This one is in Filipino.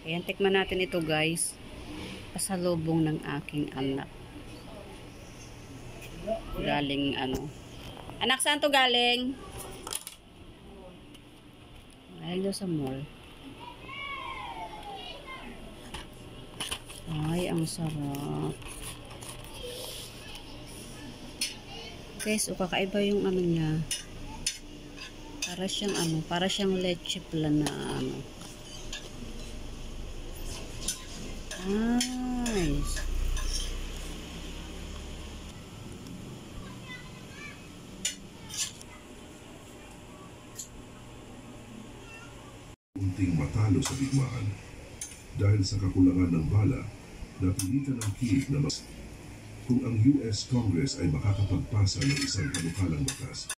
Ayan, tikman natin ito guys. Pasalubong ng aking anak. Galing ano. Anak, saan to galing? Galing daw sa mall. Ay, ang sarap. Guys, kakaiba yung ano niya. Para siyang leche flan na ano. Nice. Unting matalo sa digmaan. Dahil sa kakulangan ng bala, napilitan ang Kiev na kung ang US Congress ay makakapagpasa ng isang panukalang batas.